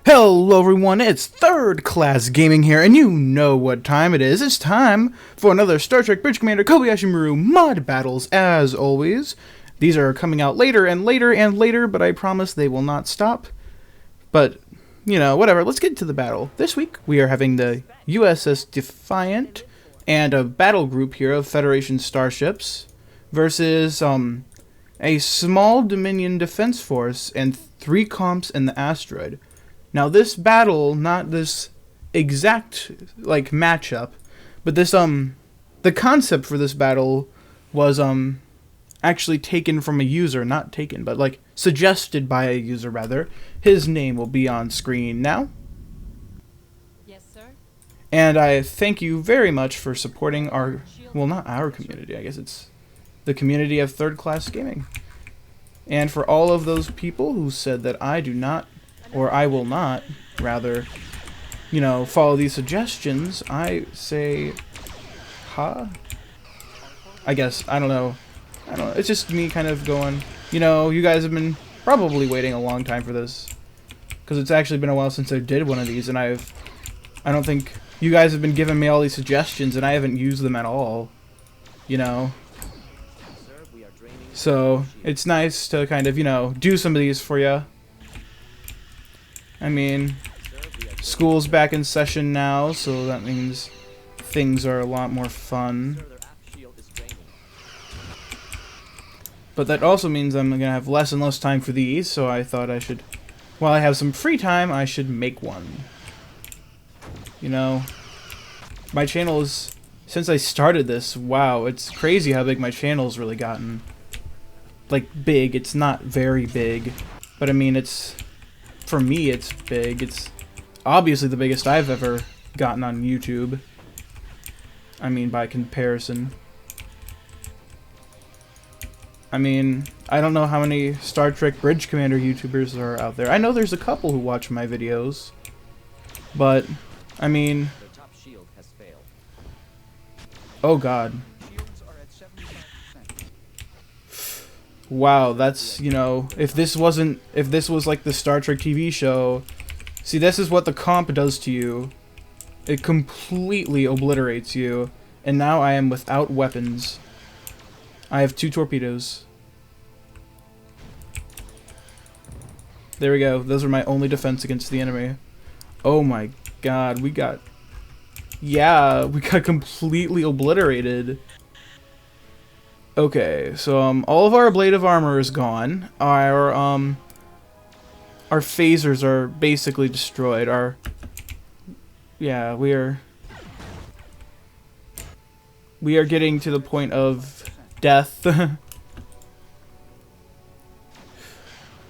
Hello everyone, it's Third Class Gaming here, and you know what time it is. It's time for another Star Trek Bridge Commander Kobayashi Maru mod battles, as always. These are coming out later and later and later, but I promise they will not stop. But, you know, whatever, let's get to the battle. This week, we are having the U.S.S. Defiant and a battle group here of Federation starships versus, a small Dominion defense force and 3 comps in the asteroid. Now this battle, not this exact like matchup, but this the concept for this battle was actually taken from a user, not taken, but like suggested by a user rather. His name will be on screen now. Yes, sir. And I thank you very much for supporting our, well, not our community, I guess it's the community of Third Class Gaming. And for all of those people who said that I do not, or I will not, rather, you know, follow these suggestions, I say, huh? I guess, I don't know, it's just me kind of going, you know, you guys have been probably waiting a long time for this, because it's actually been a while since I did one of these, and I don't think, you guys have been giving me all these suggestions, and I haven't used them at all, you know? So, it's nice to kind of, you know, do some of these for you. I mean, school's back in session now, so that means things are a lot more fun. But that also means I'm going to have less and less time for these, so I thought I should, while I have some free time, I should make one. You know, my channel is, since I started this, wow, it's crazy how big my channel's really gotten. Like, big, it's not very big, but I mean, it's, for me, it's big. It's obviously the biggest I've ever gotten on YouTube. I mean, by comparison. I mean, I don't know how many Star Trek Bridge Commander YouTubers are out there. I know there's a couple who watch my videos, but, I mean, oh god. Wow, that's, you know, if this was like the Star Trek TV show, see, this is what the comp does to you. It completely obliterates you, and now I am without weapons. I have 2 torpedoes. There we go, those are my only defense against the enemy. Oh my god, we got completely obliterated. Okay, so all of our ablative armor is gone. Our phasers are basically destroyed. We are getting to the point of death.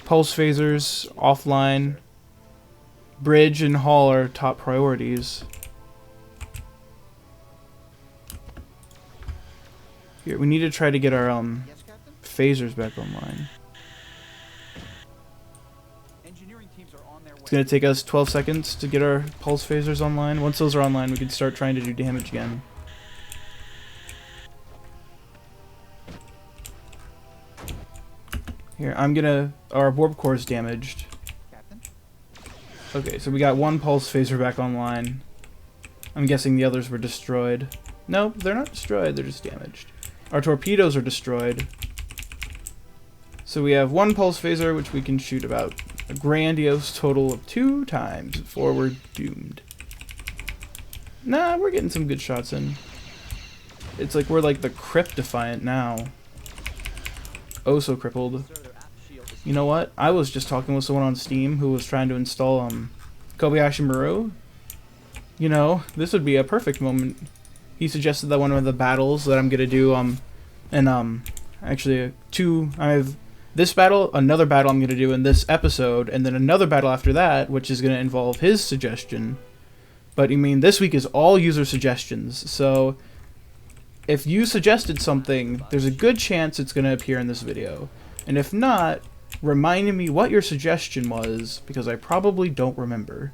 Pulse phasers offline. Bridge and hull are top priorities. Here, we need to try to get our phasers back online. It's gonna take us 12 seconds to get our pulse phasers online. Once those are online, we can start trying to do damage again. Here, our warp core is damaged. Okay, so we got 1 pulse phaser back online. I'm guessing the others were destroyed. Nope, they're not destroyed, they're just damaged. Our torpedoes are destroyed. So we have 1 pulse phaser, which we can shoot about a grandiose total of 2 times before we're doomed. Nah, we're getting some good shots in. It's like we're like the Crypt Defiant now. Oh, so crippled. You know what? I was just talking with someone on Steam who was trying to install Kobayashi Maru. You know, this would be a perfect moment. He suggested that one of the battles that I'm gonna do, actually I have this battle, another battle I'm gonna do in this episode, and then another battle after that, which is gonna involve his suggestion. But I mean, this week is all user suggestions, so if you suggested something, there's a good chance it's gonna appear in this video. And if not, remind me what your suggestion was, because I probably don't remember.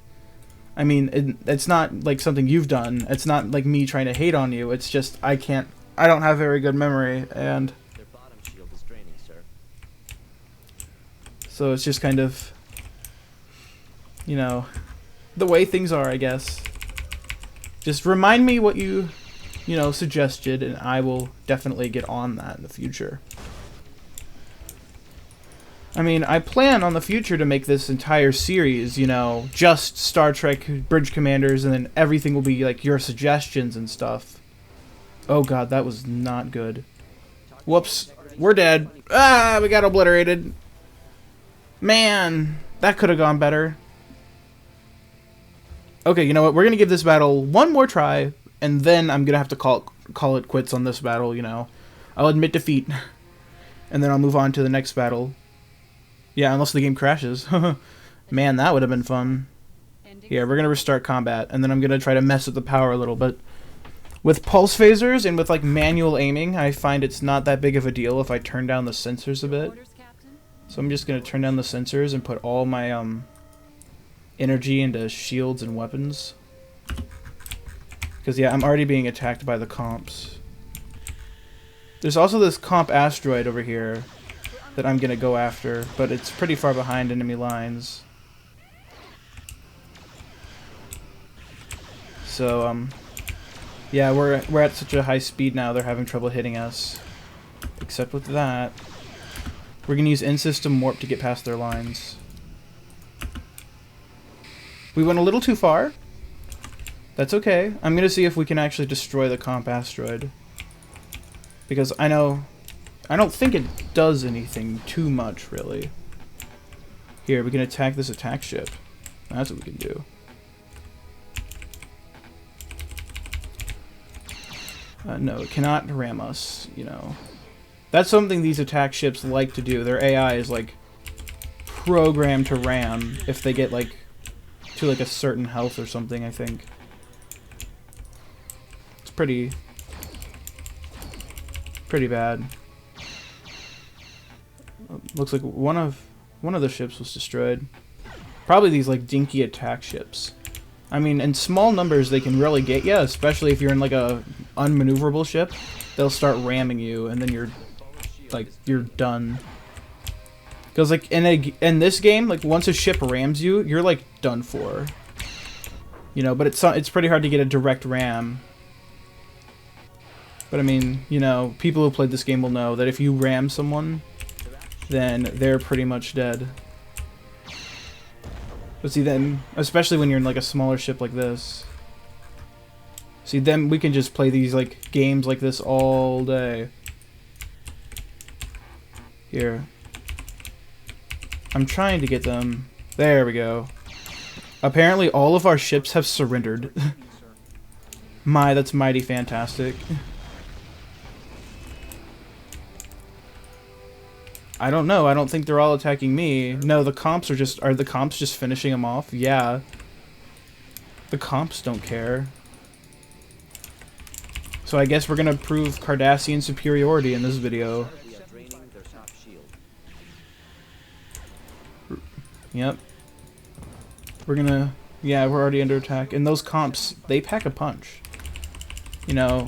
I mean, it's not like something you've done. It's not like me trying to hate on you. It's just I don't have very good memory, and so it's just kind of you know, the way things are, I guess. Just remind me what you know, suggested, and I will definitely get on that in the future. I mean, I plan on the future to make this entire series, you know, just Star Trek Bridge Commanders, and then everything will be, like, your suggestions and stuff. Oh god, that was not good. Whoops. We're dead. Ah, we got obliterated. Man, that could have gone better. Okay, you know what? We're going to give this battle one more try, and then I'm going to have to call it quits on this battle, you know. I'll admit defeat, and then I'll move on to the next battle. Yeah, unless the game crashes. Man, that would have been fun. Here, we're going to restart combat, and then I'm going to try to mess with the power a little bit. With pulse phasers and with, like, manual aiming, I find it's not that big of a deal if I turn down the sensors a bit. So I'm just going to turn down the sensors and put all my, energy into shields and weapons. Because, yeah, I'm already being attacked by the comps. There's also this comp asteroid over here that I'm going to go after, but it's pretty far behind enemy lines. So, yeah, we're at such a high speed now, they're having trouble hitting us. Except with that, we're going to use in-system warp to get past their lines. We went a little too far. That's okay. I'm going to see if we can actually destroy the comp asteroid. Because I don't think it does anything too much, really. Here, we can attack this attack ship. That's what we can do. No, it cannot ram us, you know. That's something these attack ships like to do. Their AI is, like, programmed to ram if they get, like, to, like, a certain health or something, I think. It's pretty bad. Looks like one of the ships was destroyed. Probably these, like, dinky attack ships. I mean, in small numbers they can really get you, especially if you're in, like, a unmaneuverable ship. They'll start ramming you, and then you're done. Because, like, in this game, like, once a ship rams you, you're, like, done for. You know, but it's pretty hard to get a direct ram. But, I mean, you know, people who played this game will know that if you ram someone, then they're pretty much dead. But see, then, especially when you're in, like, a smaller ship like this. See, then we can just play these, like, games like this all day. Here. I'm trying to get them. There we go. Apparently all of our ships have surrendered. That's mighty fantastic. I don't know. I don't think they're all attacking me. No, the comps are the comps just finishing them off? Yeah. The comps don't care. So I guess we're gonna prove Cardassian superiority in this video. Yep. Yeah, we're already under attack. And those comps, they pack a punch. You know,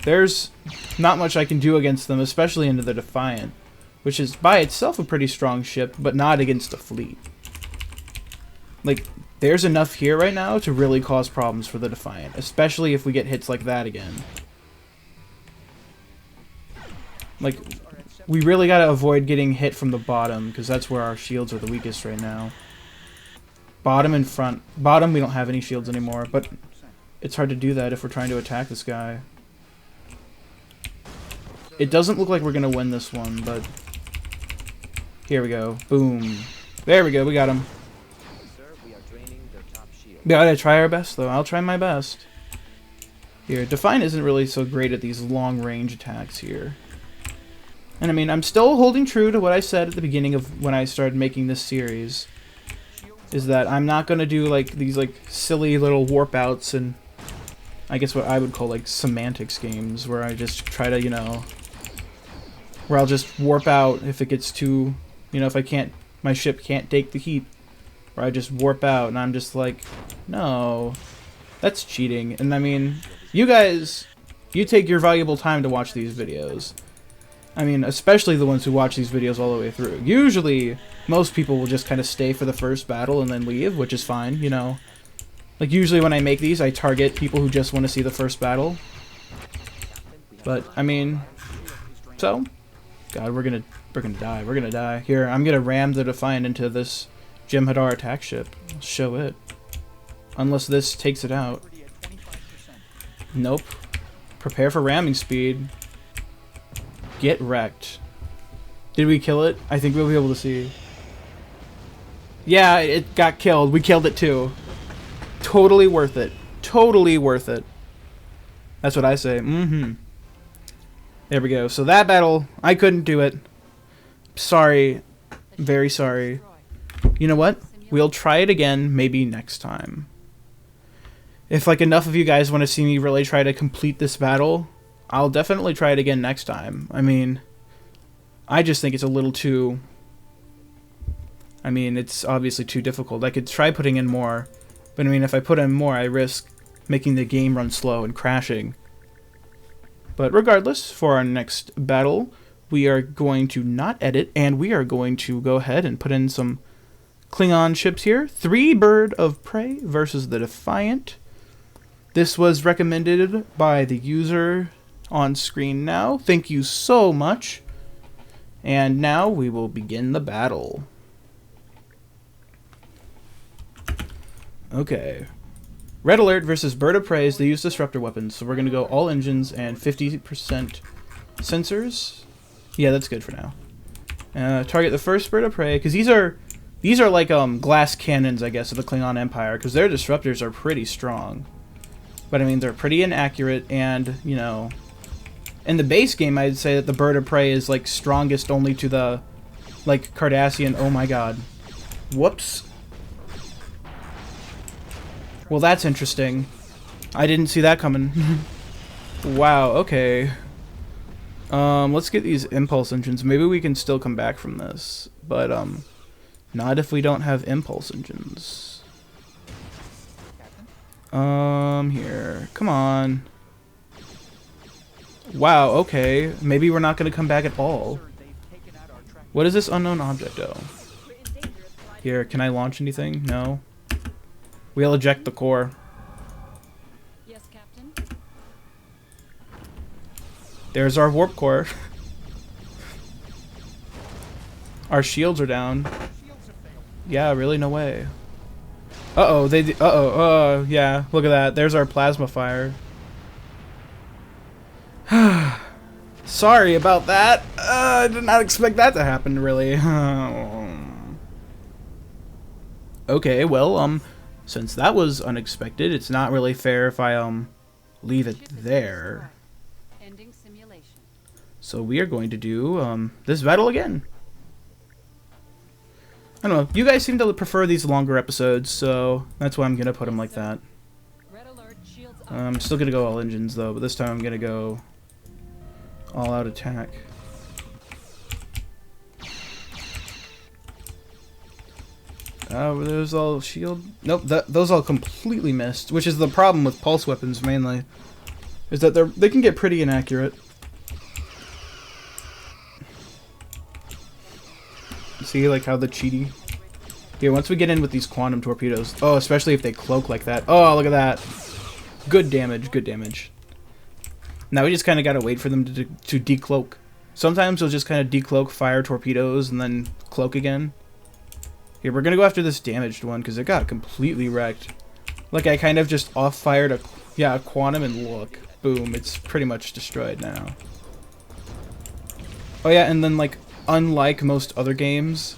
there's not much I can do against them, especially into the Defiant, which is by itself a pretty strong ship, but not against a fleet. Like, there's enough here right now to really cause problems for the Defiant, especially if we get hits like that again. Like, we really gotta avoid getting hit from the bottom, because that's where our shields are the weakest right now. Bottom and front. Bottom, we don't have any shields anymore, but it's hard to do that if we're trying to attack this guy. It doesn't look like we're gonna win this one, but... Here we go. Boom. There we go, we got him. We gotta try our best, though. I'll try my best. Here, Defiant isn't really so great at these long-range attacks here. And I mean, I'm still holding true to what I said at the beginning of when I started making this series. Is that I'm not gonna do, like, these, like, silly little warp outs and... I guess what I would call, like, semantics games, where I just try to, you know... Where I'll just warp out if it gets too... You know, if my ship can't take the heat. Or I just warp out, and I'm just like, no, that's cheating. And I mean, you guys, you take your valuable time to watch these videos. I mean, especially the ones who watch these videos all the way through. Usually, most people will just kind of stay for the first battle and then leave, which is fine, you know. Like, usually when I make these, I target people who just want to see the first battle. But, I mean, so, God, we're gonna die. We're gonna die. Here, I'm gonna ram the Defiant into this Jem'Hadar attack ship. I'll show it. Unless this takes it out. Nope. Prepare for ramming speed. Get wrecked. Did we kill it? I think we'll be able to see. Yeah, it got killed. We killed it too. Totally worth it. Totally worth it. That's what I say. Mm-hmm. There we go. So that battle, I couldn't do it. Sorry. Very sorry. You know what? We'll try it again maybe next time. If like enough of you guys want to see me really try to complete this battle, I'll definitely try it again next time. I mean, I just think it's a little too... I mean, it's obviously too difficult. I could try putting in more, but I mean, if I put in more, I risk making the game run slow and crashing. But regardless, for our next battle, we are going to not edit, and we are going to go ahead and put in some Klingon ships here. 3 Bird of Prey versus the Defiant. This was recommended by the user on screen now. Thank you so much. And now we will begin the battle. Okay. Red Alert versus Bird of Prey. They use disruptor weapons, so we're going to go all engines and 50% sensors. Yeah, that's good for now. Target the first Bird of Prey, because these are like glass cannons, I guess, of the Klingon Empire, because their disruptors are pretty strong. But I mean, they're pretty inaccurate, and, you know, in the base game, I'd say that the Bird of Prey is, like, strongest only to the, like, Cardassian. Oh my god. Whoops. Well, that's interesting. I didn't see that coming. Wow, okay. Let's get these impulse engines. Maybe we can still come back from this. But, not if we don't have impulse engines. Here. Come on. Wow, okay. Maybe we're not going to come back at all. What is this unknown object, though? Here, can I launch anything? No. We'll eject the core. Yes, Captain. There's our warp core. Our shields are down. Yeah, really? No way. Uh-oh, yeah, look at that. There's our plasma fire. Sorry about that. I did not expect that to happen, really. Okay, well, since that was unexpected, it's not really fair if I, leave it there. Ending simulation. So we are going to do, this battle again. I don't know, you guys seem to prefer these longer episodes, so that's why I'm going to put them like that. Red alert, shields up. I'm still going to go all engines, though, but this time I'm going to go all-out attack. Were those all shield? Nope, those all completely missed, which is the problem with pulse weapons, mainly. Is that they can get pretty inaccurate. See, like, how the cheaty... Here, once we get in with these quantum torpedoes... Oh, especially if they cloak like that. Oh, look at that. Good damage, good damage. Now we just kind of gotta wait for them to decloak. Sometimes they'll just kind of decloak, fire torpedoes, and then cloak again. Here, we're gonna go after this damaged one, because it got completely wrecked. Like, I kind of just off-fired a quantum, and look. Boom, it's pretty much destroyed now. Oh yeah, and then, like, unlike most other games,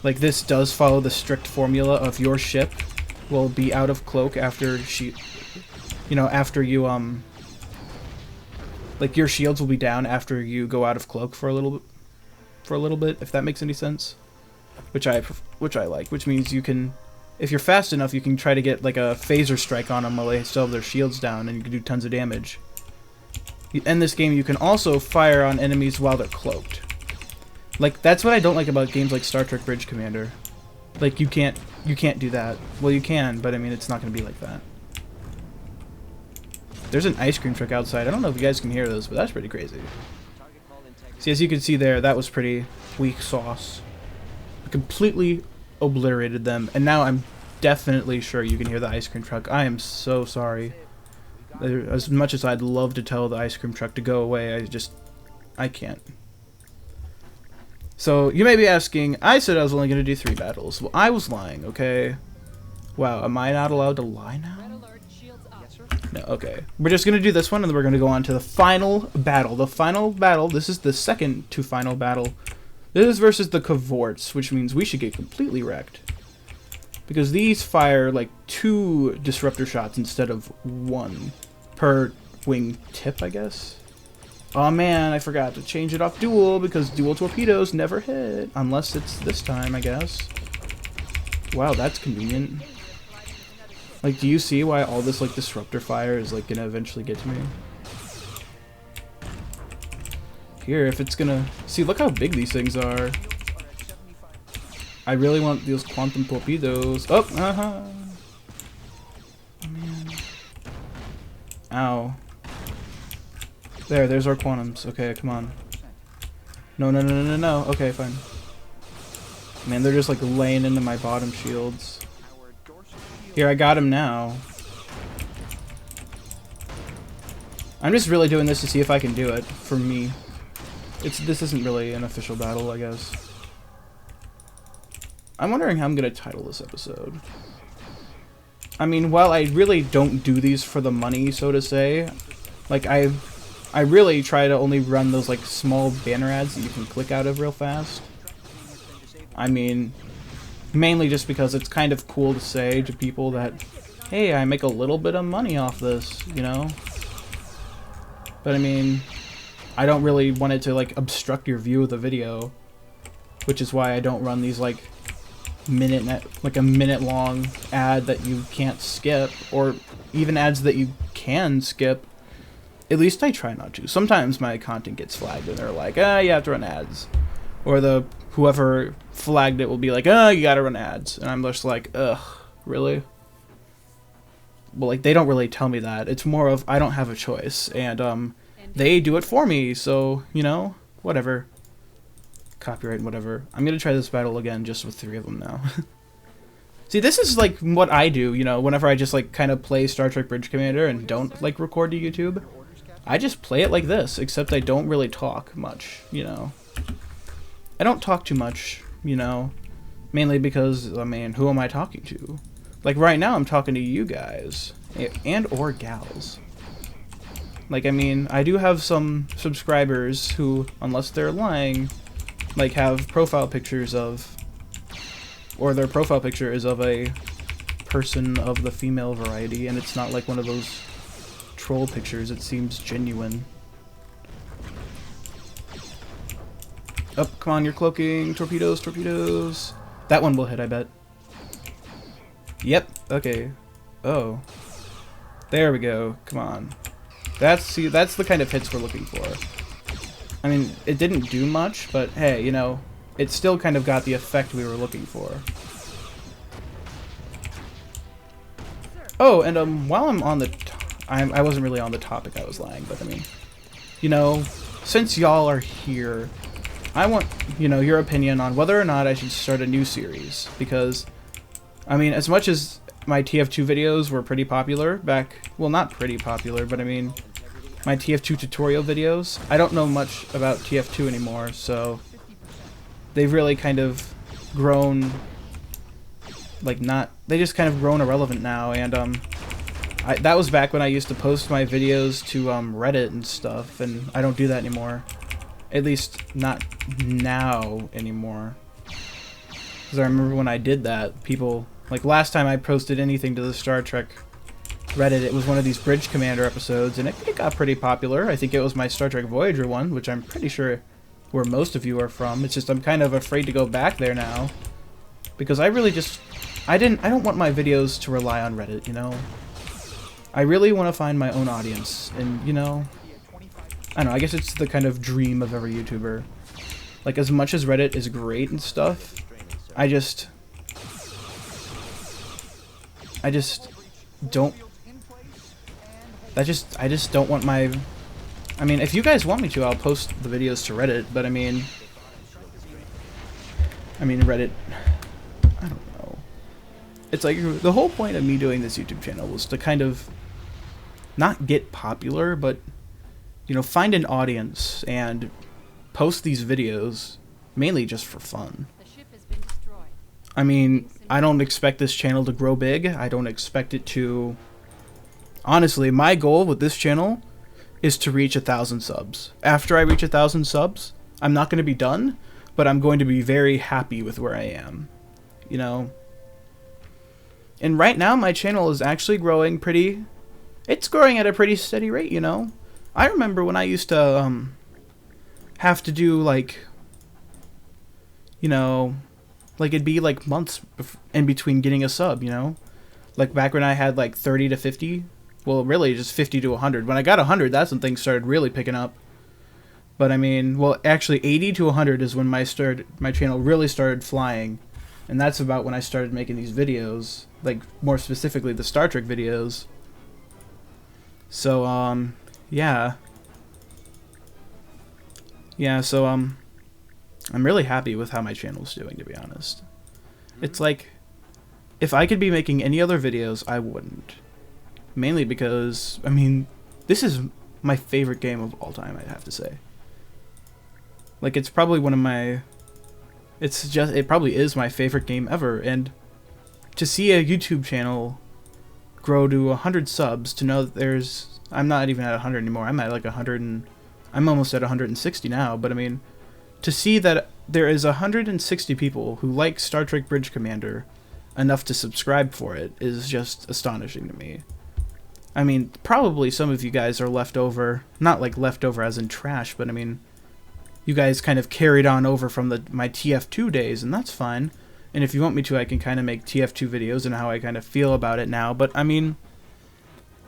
like, this does follow the strict formula of your ship will be out of cloak after after you, like, your shields will be down after you go out of cloak for a little bit, if that makes any sense. Which I like, which means you can, if you're fast enough, you can try to get, like, a phaser strike on them while they still have their shields down, and you can do tons of damage. In this game, you can also fire on enemies while they're cloaked. Like, that's what I don't like about games like Star Trek Bridge Commander. Like, you can't do that. Well, you can, but I mean, it's not going to be like that. There's an ice cream truck outside. I don't know if you guys can hear those, but that's pretty crazy. See, as you can see there, that was pretty weak sauce. I completely obliterated them, and now I'm definitely sure you can hear the ice cream truck. I am so sorry. As much as I'd love to tell the ice cream truck to go away, I can't. So, you may be asking, I said I was only going to do 3 battles. Well, I was lying, okay? Wow, am I not allowed to lie now? Red alert, shields up. No, okay. We're just going to do this one, and then we're going to go on to the final battle. The final battle, this is the second to final battle. This is versus the Cavorts, which means we should get completely wrecked. Because these fire, like, 2 disruptor shots instead of 1 per wing tip, I guess. Oh man, I forgot to change it off dual, because dual torpedoes never hit. Unless it's this time, I guess. Wow, that's convenient. Like, do you see why all this, like, disruptor fire is, like, gonna eventually get to me? Here, if it's gonna... See, look how big these things are. I really want those quantum torpedoes. Oh, oh man. Ow. There's our quantums. Okay, come on. No. Okay, fine. Man, they're just like laying into my bottom shields. Here, I got him now. I'm just really doing this to see if I can do it, for me. This isn't really an official battle, I guess. I'm wondering how I'm gonna title this episode. I mean, while I really don't do these for the money, so to say, like, I really try to only run those, like, small banner ads that you can click out of real fast. I mean, mainly just because it's kind of cool to say to people that, hey, I make a little bit of money off this, you know? But I mean, I don't really want it to, like, obstruct your view of the video, which is why I don't run these, like, a minute long ad that you can't skip, or even ads that you can skip. At least I try not to. Sometimes my content gets flagged and they're like, you have to run ads. Or whoever flagged it will be like, you gotta run ads. And I'm just like, ugh, really? Well, like, they don't really tell me that. It's more of, I don't have a choice. And, they do it for me, so, you know, whatever. Copyright and whatever. I'm gonna try this battle again just with 3 of them now. See, this is like what I do, you know, whenever I just like kind of play Star Trek Bridge Commander and don't like record to YouTube. I just play it like this, except I don't really talk much, you know. I don't talk too much, you know, mainly because, I mean, who am I talking to? Like right now I'm talking to you guys, and or gals. Like, I mean, I do have some subscribers who, unless they're lying, like have profile pictures of, or their profile picture is of a person of the female variety, and it's not like one of those troll pictures. It seems genuine. Oh, come on, you're cloaking. Torpedoes. That one will hit, I bet. Yep, okay. Oh. There we go. Come on. That's the kind of hits we're looking for. I mean, it didn't do much, but hey, you know, it still kind of got the effect we were looking for. Oh, and while I'm on the... I wasn't really on the topic, I was lying, but I mean, you know, since y'all are here, I want, you know, your opinion on whether or not I should start a new series, because, I mean, as much as my TF2 videos were pretty popular back, well, not pretty popular, but I mean, my TF2 tutorial videos, I don't know much about TF2 anymore, so they've really kind of grown, like, they just kind of grown irrelevant now, and, that was back when I used to post my videos to, Reddit and stuff, and I don't do that anymore. At least, not now anymore. Because I remember when I did that, people, like, last time I posted anything to the Star Trek Reddit, it was one of these Bridge Commander episodes, and it got pretty popular. I think it was my Star Trek Voyager one, which I'm pretty sure where most of you are from. It's just I'm kind of afraid to go back there now. Because I really just... I don't want my videos to rely on Reddit, you know? I really want to find my own audience, and, you know, I don't know, I guess it's the kind of dream of every YouTuber. Like, as much as Reddit is great and stuff, I just don't, I just don't want my I mean, if you guys want me to, I'll post the videos to Reddit, but I mean, Reddit, I don't know. It's like, the whole point of me doing this YouTube channel was to kind of not get popular, but, you know, find an audience and post these videos mainly just for fun. The ship has been destroyed. I mean, I don't expect this channel to grow big. I don't expect it to... Honestly, my goal with this channel is to reach 1,000 subs. After I reach 1,000 subs, I'm not going to be done, but I'm going to be very happy with where I am. You know? And right now, my channel is actually growing pretty... It's growing at a pretty steady rate, you know? I remember when I used to, have to do, like... You know... Like, it'd be, like, months in between getting a sub, you know? Like, back when I had, like, 30 to 50... Well, really, just 50 to 100. When I got 100, that's when things started really picking up. But, I mean, well, actually, 80 to 100 is when my channel really started flying. And that's about when I started making these videos. Like, more specifically, the Star Trek videos. So, yeah. Yeah, so, I'm really happy with how my channel's doing, to be honest. It's like, if I could be making any other videos, I wouldn't. Mainly because, I mean, this is my favorite game of all time, I'd have to say. Like, it's probably one of my... It probably is my favorite game ever, and to see a YouTube channel grow to 100 subs, to know that there's... I'm not even at 100 anymore, I'm at like 100 and... I'm almost at 160 now, but I mean, to see that there is 160 people who like Star Trek Bridge Commander enough to subscribe for it is just astonishing to me. I mean, probably some of you guys are left over, not like leftover as in trash, but I mean, you guys kind of carried on over from my TF2 days, and that's fine. And if you want me to, I can kind of make TF2 videos and how I kind of feel about it now, but I mean,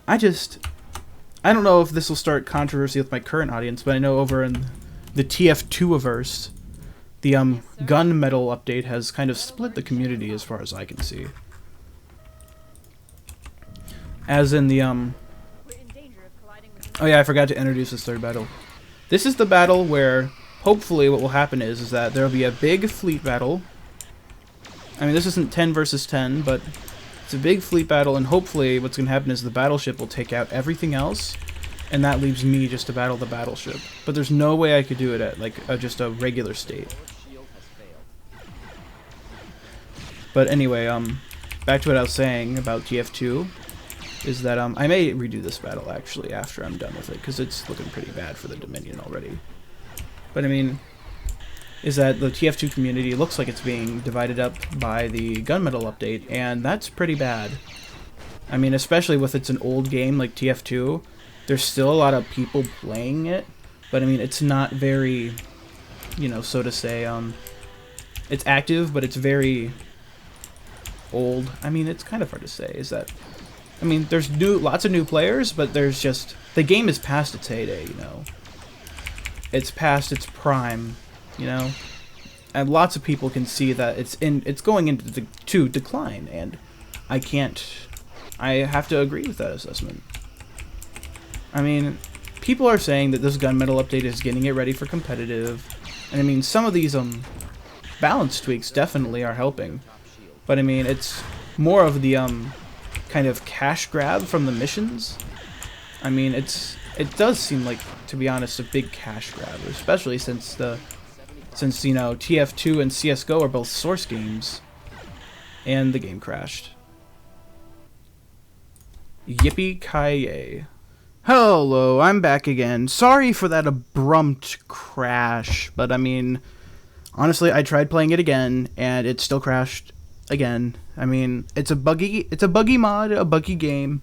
I don't know if this will start controversy with my current audience, but I know over in the TF2-averse, the gunmetal update has kind of split the community as far as I can see. As in the, oh yeah, I forgot to introduce this third battle. This is the battle where, hopefully what will happen is that there will be a big fleet battle. I mean, this isn't 10 versus 10, but it's a big fleet battle, and hopefully what's going to happen is the battleship will take out everything else, and that leaves me just to battle the battleship. But there's no way I could do it at, like, just a regular state. But anyway, back to what I was saying about TF2. Is that I may redo this battle actually after I'm done with it, because it's looking pretty bad for the Dominion already. But I mean, is that the TF2 community looks like it's being divided up by the gunmetal update, and that's pretty bad. I mean, especially with it's an old game like TF2, there's still a lot of people playing it, but I mean, it's not very, you know, so to say, it's active, but it's very old. I mean, it's kind of hard to say, is that... I mean, there's lots of new players, but there's just... The game is past its heyday, you know. It's past its prime, you know. And lots of people can see that it's going into decline, and I have to agree with that assessment. I mean, people are saying that this gunmetal update is getting it ready for competitive, and I mean, some of these balance tweaks definitely are helping. But I mean, it's more of the kind of cash grab from the missions. I mean, it does seem like, to be honest, a big cash grab, especially since you know, TF2 and CS:GO are both Source games, and the game crashed. Yippee-ki-yay. Hello, I'm back again. Sorry for that abrupt crash, but I mean, honestly, I tried playing it again, and it still crashed again. I mean, it's a buggy mod, a buggy game.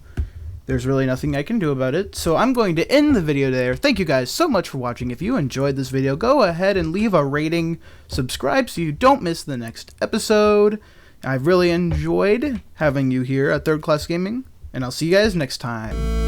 There's really nothing I can do about it, so I'm going to end the video there. Thank you guys so much for watching. If you enjoyed this video, go ahead and leave a rating, subscribe so you don't miss the next episode. I've really enjoyed having you here at Third Class Gaming, and I'll see you guys next time.